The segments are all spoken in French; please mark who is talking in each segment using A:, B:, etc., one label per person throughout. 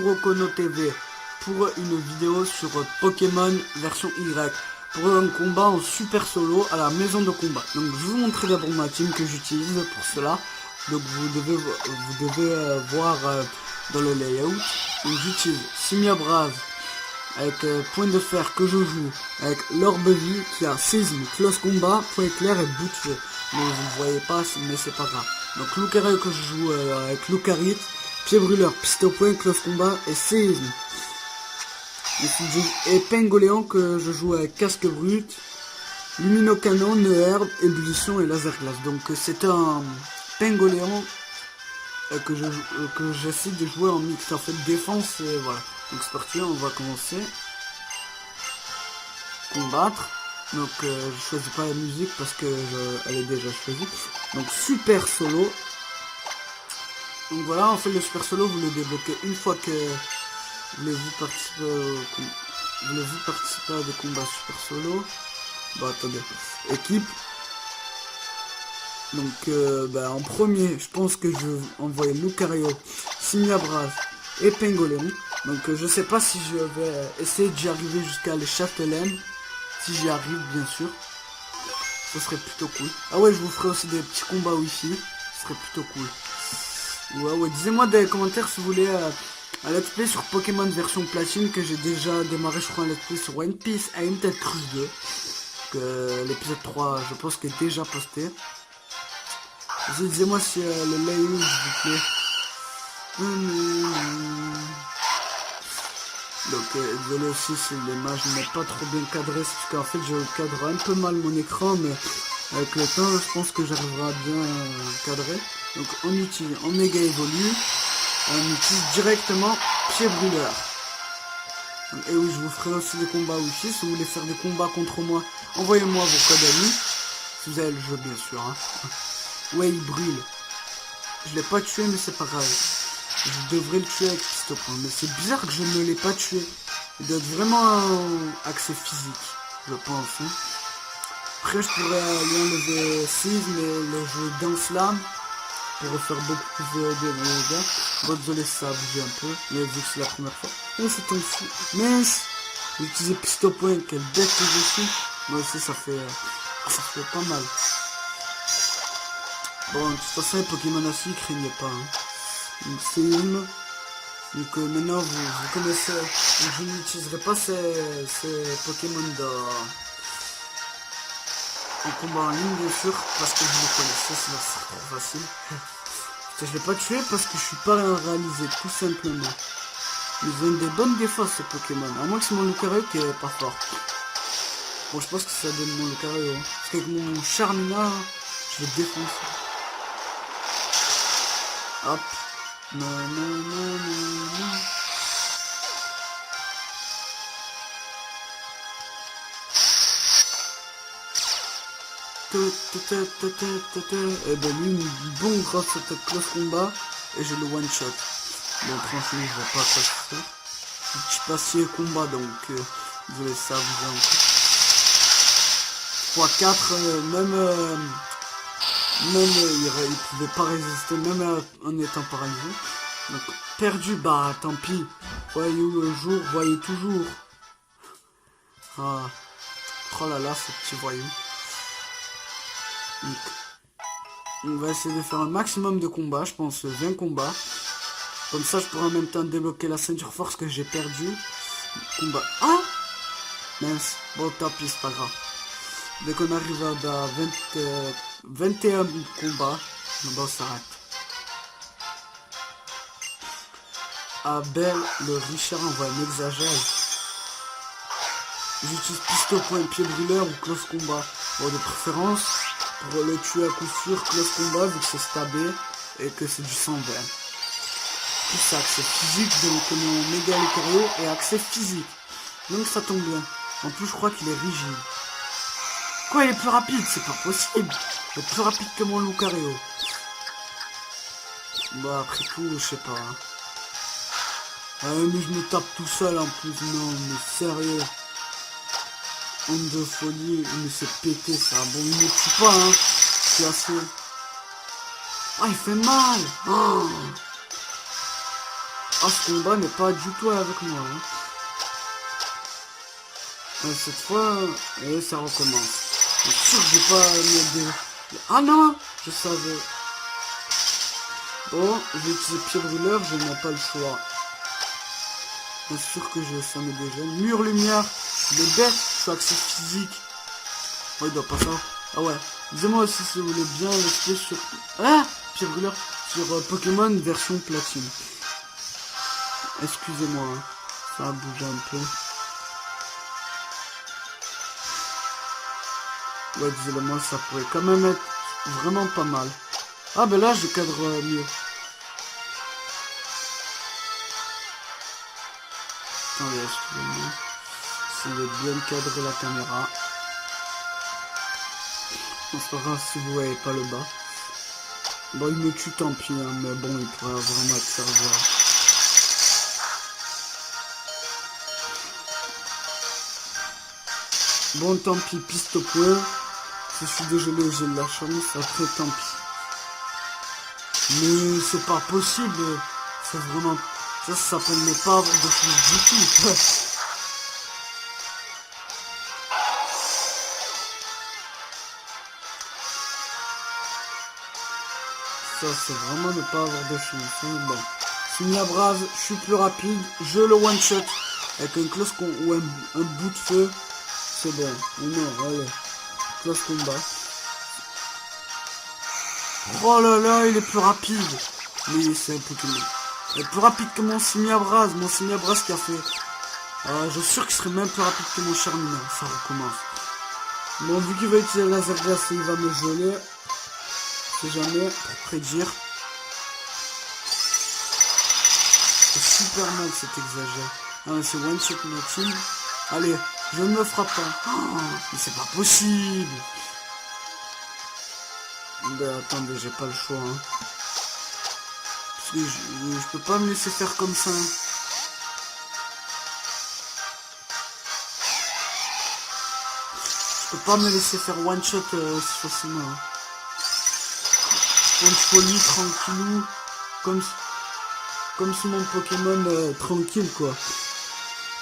A: Kurokono TV pour une vidéo sur Pokémon version Y. Pour un combat en super solo à la maison de combat. Donc je vais vous montrer d'abord ma team que j'utilise pour cela. Donc vous devez voir dans le layout. Donc j'utilise Simia Brave avec point de fer que je joue avec l'orbe vie qui a séisme, close combat, point éclair et bout de feu. Bon, vous ne voyez pas mais c'est pas grave. Donc Lucario que je joue avec Lucarit, pied brûleur, piste au point, close combat et séisme. Et Pengoléon que je joue avec casque brut, luminocanon, nœud herbe, ébullition et laser glace. Donc c'est un Pengoléon que j'essaie de jouer en mix. En fait défense et voilà. Donc c'est parti, on va commencer. Combattre. Donc je choisis pas la musique parce que elle est déjà choisie. Donc super solo. Donc voilà, en fait le super solo vous le débloquez une fois que voulez-vous participer à des combats super solo. Bah attendez. Équipe. Donc en premier, je pense que je vais envoyer Lucario, Simia Brave et Pengoléon. Donc je sais pas si je vais essayer d'y arriver jusqu'à les Châtelaines. Si j'y arrive bien sûr. Ce serait plutôt cool. Ah ouais, je vous ferai aussi des petits combats wifi. Ce serait plutôt cool. Ouais, dites-moi dans les commentaires si vous voulez un let's play sur Pokémon version platine que j'ai déjà démarré, je crois, un let's play sur One Piece à une tête Cruise 2. Que l'épisode 3, je pense qu'il est déjà posté. Dites-moi si le layout, s'il vous plaît. Donc désolé aussi si l'image n'est pas trop bien cadrée, parce qu'en fait je cadre un peu mal mon écran, mais avec le temps je pense que j'arriverai à bien cadrer. Donc on utilise Omega Evolu, on utilise directement pied brûleur. Et oui, je vous ferai aussi des combats wifi. Si vous voulez faire des combats contre moi, envoyez-moi vos codes amis. Si vous avez le jeu bien sûr. Hein. Ouais, il brûle. Je l'ai pas tué mais c'est pas grave. Je devrais le tuer avec piste point. Mais c'est bizarre que je ne l'ai pas tué. Il doit être vraiment un accès physique, je pense. Hein. Après je pourrais lui enlever 6 mais le jeu Danse Lame pour faire beaucoup plus de dégâts. Bon désolé ça a bougé un peu. Mais vu que c'est la première fois. Oh c'est un fou. Mais j'ai utilisé piste point, quelle bête que je suis. Moi aussi ça fait pas mal. Bon de toute façon les Pokémon aussi ils craignent pas. Hein. Donc c'est une. Donc maintenant vous connaissez. Je n'utiliserai pas ces Pokémon en combat en ligne bien sûr parce que je les connaissais, sinon c'est trop facile. Je l'ai pas tué parce que je suis pas réalisé tout simplement. Ils ont des bonnes défenses ces Pokémon, à moins que c'est mon Lucario qui est pas fort. Bon je pense que ça donne mon Lucario. Hein. Parce qu'avec mon Charmina, je vais défoncer. Hop. Non. Et ben lui bon grâce à cette close combat et je le one shot. Bon franchement je vois pas quoi faire. Je suis passé combat donc désolé ça vous x4 même il pouvait pas résister même en étant paralysé. Donc perdu bah tant pis. Voyez le jour, voyez toujours. Ah. Oh là là ce petit voyou. Donc, on va essayer de faire un maximum de combats, je pense 20 combats. Comme ça je pourrai en même temps débloquer la ceinture force que j'ai perdue. Combat. Ah mince, bon tant pis c'est pas grave. Dès qu'on arrive à 21 combats, on s'arrête. Abel le Richard envoie un exagère. J'utilise piste au point, pied brûleur ou close combat. Bon de préférence. Pour le tuer à coup sûr, close combat vu que c'est stabé et que c'est du 120. Tout ça accès physique, donc mon méga Lucario est accès physique. Donc ça tombe bien. En plus je crois qu'il est rigide. Quoi il est plus rapide? C'est pas possible. Il est plus rapide que mon Lucario. Bah après tout je sais pas. Hein. Ah mais je me tape tout seul en plus. Non mais sérieux. Honte de folie, mais c'est pété ça. Bon, il ne tue pas, hein. C'est assez. Ah, il fait mal. Oh. Ah, ce combat n'est pas du tout avec moi. Hein. Cette fois, et ça recommence. Je suis sûr que j'ai pas mis des... Ah non, je savais. Bon, je vais utiliser pied brûleur, je n'ai pas le choix. Bien sûr que ça me déjeune. Mur lumière, des bêtes, je suis accès physique. Ouais, il doit pas ça. Ah ouais. Dis-moi aussi si vous voulez bien l'expliquer sur... Ah, pied brûleur sur Pokémon version platine. Excusez-moi, hein. Ça a bougé un peu. Ouais, désolé-moi, ça pourrait quand même être vraiment pas mal. Ah, ben là, je cadre mieux. Attendez, excusez-moi. Essayez de bien cadrer la caméra. On se fera si vous voyez pas le bas. Bon, il me tue, tant pis, hein, mais bon, il pourrait vraiment être serveur. Bon, tant pis, piste au point. Je suis désolé, j'ai de la chance, après tant pis. Mais c'est pas possible. C'est vraiment... Ça s'appelle ne pas avoir de choses du tout. Ça, c'est vraiment ne pas avoir de chance. Hein. Bon. Semi-abrase, je suis plus rapide. Je le one-shot. Avec un close ou un bout de feu. C'est bon. Non, allez. Close combat. Oh là là, il est plus rapide. Mais c'est un Pokémon. Il est plus rapide que mon semi-abrase. Mon semi-abrase qui a fait... je suis sûr qu'il serait même plus rapide que mon Charmina. Ça recommence. Bon, vu qu'il va utiliser la laser glace, il va me geler. C'est jamais pour prédire. C'est super mal cet exagère. Ah, c'est one shot team. Allez, je ne me frappe pas. Oh, mais c'est pas possible. Ben attendez, j'ai pas le choix. Hein. Parce que je peux pas me laisser faire comme ça. Hein. Je peux pas me laisser faire one shot si facilement. Hein. Une folie tranquillou, comme si mon Pokémon tranquille quoi.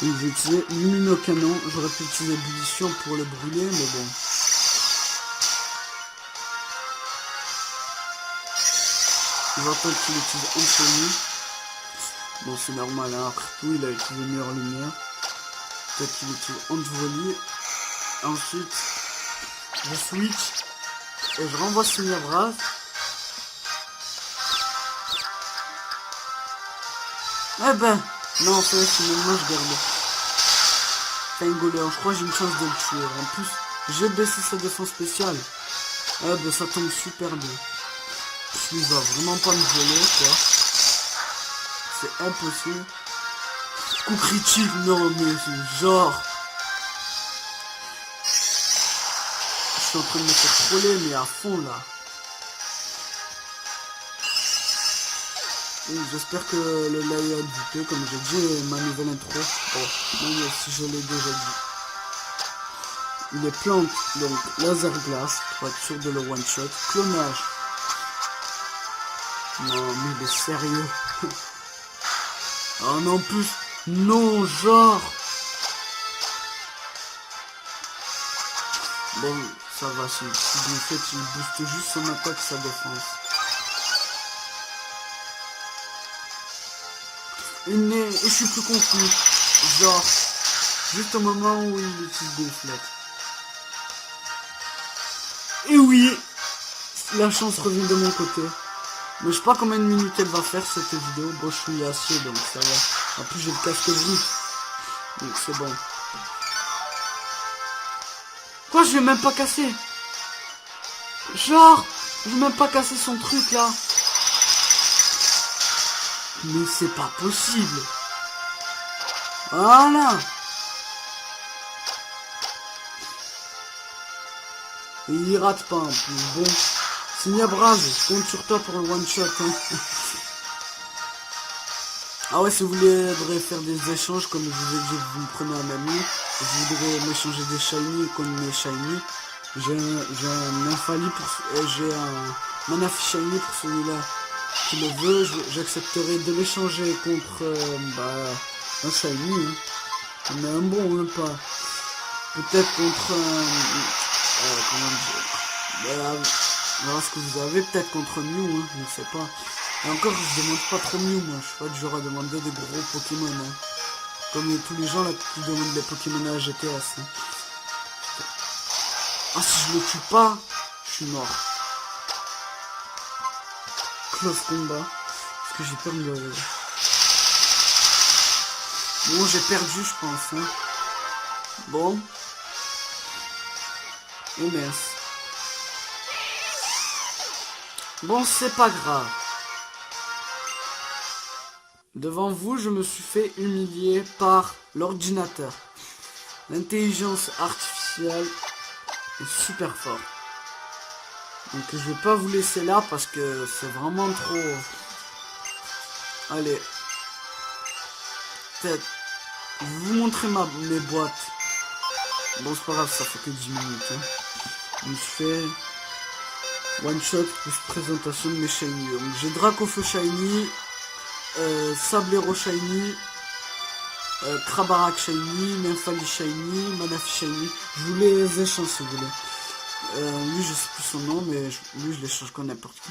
A: Donc j'ai utilisé Luminocanon, j'aurais pu utiliser ébullition pour le brûler, mais bon. Il va attendre qu'il utilise Anthony. Bon c'est normal, hein. Après tout il a utilisé meilleure lumière. Peut-être qu'il utilise Antivoli. Ensuite, je switch et je renvoie Semi-abrase. Eh ben, non, en fait, finalement, je garde. Fingoleur, je crois que j'ai une chance de le tuer. En plus, j'ai baissé sa défense spéciale. Eh ben, ça tombe super bien. Il va vraiment pas me voler, quoi. C'est impossible. Coup critique, non, mais c'est genre... Je suis en train de me faire troller, mais à fond, là. J'espère que le layout vous plaît, comme j'ai dit, ma nouvelle intro. Oh, même si je l'ai déjà dit. Les plantes, donc laser glace, pour être sûr de le one shot. Clonage. Non, mais il est sérieux. Ah non, en plus, non, genre. Bon, ça va, si en fait, il booste juste son attaque, sa défense. Et je suis plus confus. Genre, juste au moment où il utilise Gonflette. Et oui, la chance revient de mon côté. Mais je sais pas combien de minutes elle va faire cette vidéo. Bon, je suis assis, donc ça va. En plus, j'ai le casque vite. Donc c'est bon. Quoi, je vais même pas casser. Genre, je vais même pas casser son truc là. Mais c'est pas possible. Voilà. Et il rate pas en plus. Bon. Semi-abrase, je compte sur toi pour un one shot. Hein. Ah ouais, si vous voulez faire des échanges, comme je vous ai dit, vous me prenez un ami. Vous voudrez m'échanger des shiny comme mes shiny. J'ai un infali pour... j'ai un Manafi shiny pour celui-là. qui le veut, j'accepterai de l'échanger contre un shiny, hein. Mais un bon, hein, pas. Peut-être contre comment dire, alors ce que vous avez, peut-être contre Mew, hein, je ne sais pas. Et encore, je demande pas trop Mew, moi. Je suis pas du genre à demander des gros Pokémon, hein. Comme tous les gens là qui demandent des Pokémon à GTS. Hein. Ah, si je le tue pas, je suis mort. Close combat. Parce que j'ai peur de... Bon, j'ai perdu, je pense. Hein. Bon. Et mince. Bon, c'est pas grave. Devant vous, je me suis fait humilier par l'ordinateur. L'intelligence artificielle est super forte. Donc je vais pas vous laisser là parce que c'est vraiment trop... Allez. Peut-être. Je vais vous montrer mes boîtes. Bon, c'est pas grave, ça fait que 10 minutes. Hein. Donc je fais... One shot plus présentation de mes shiny. Donc j'ai Dracofeu shiny. Sablero shiny. Krabarak shiny. Nymphali shiny. Manafi shiny. Je vous les échange si vous voulez. Lui je sais plus son nom mais lui je l'échange comme n'importe qui.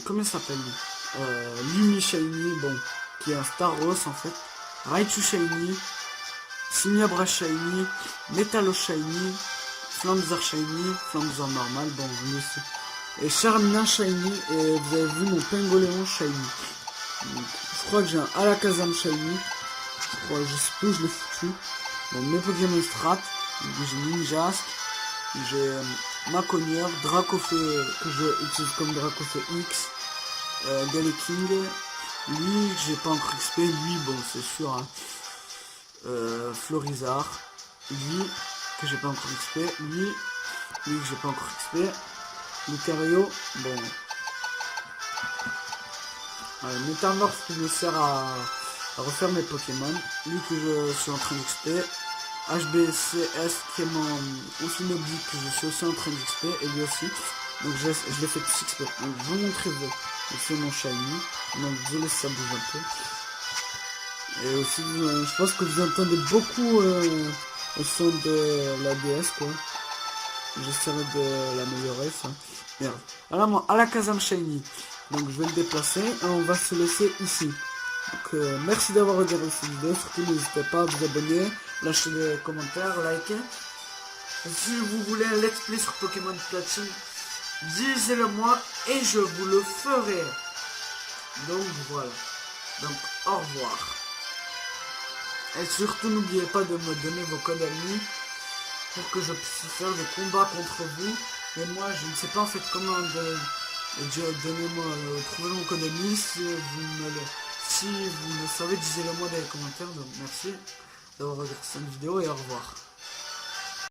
A: Comment il s'appelle lui Lumi shiny, bon, qui est un Staros en fait. Raichu shiny. Simiabra shiny. Metalo shiny. Flamzer shiny. Flamzer normal, bon lui aussi. Et Charmina shiny. Et vous avez vu mon Pingoléon shiny. Donc, je crois que j'ai un Alakazam shiny. Je sais plus où je l'ai foutu. Bon, mes Pokémon strat. J'ai Ninjask. J'ai Maconier, Dracofeu que je utilise comme Dracofeu X, Galeking, lui que j'ai pas encore XP, lui bon c'est sûr, hein. Florizard, lui que j'ai pas encore XP, lui que j'ai pas encore XP, Lucario, bon, Metamorph qui me sert à refaire mes Pokémon, lui que je suis en train d'XP. HBCS qui est mon Amphinoblique que je suis aussi en train d'XP et lui aussi. Donc je l'ai fait 6 XP. Donc je vous montrer je fais mon shiny. Donc désolé si ça bouge un peu. Et aussi je pense que vous entendez beaucoup au son de la DS quoi. J'essaierai de l'améliorer ça. Merde. Alors moi Alakazam shiny. Donc je vais le déplacer et on va se laisser ici. Donc merci d'avoir regardé cette vidéo, surtout n'hésitez pas à vous abonner, lâcher des commentaires, liker. Et si vous voulez un let's play sur Pokémon Platine, disez-le moi et je vous le ferai. Donc voilà, donc au revoir. Et surtout n'oubliez pas de me donner vos codes amis pour que je puisse faire des combats contre vous. Et moi je ne sais pas en fait comment donnez-moi, trouvez mon code ami si vous le savez, disez-le moi dans les commentaires. Donc merci d'avoir regardé cette vidéo et au revoir.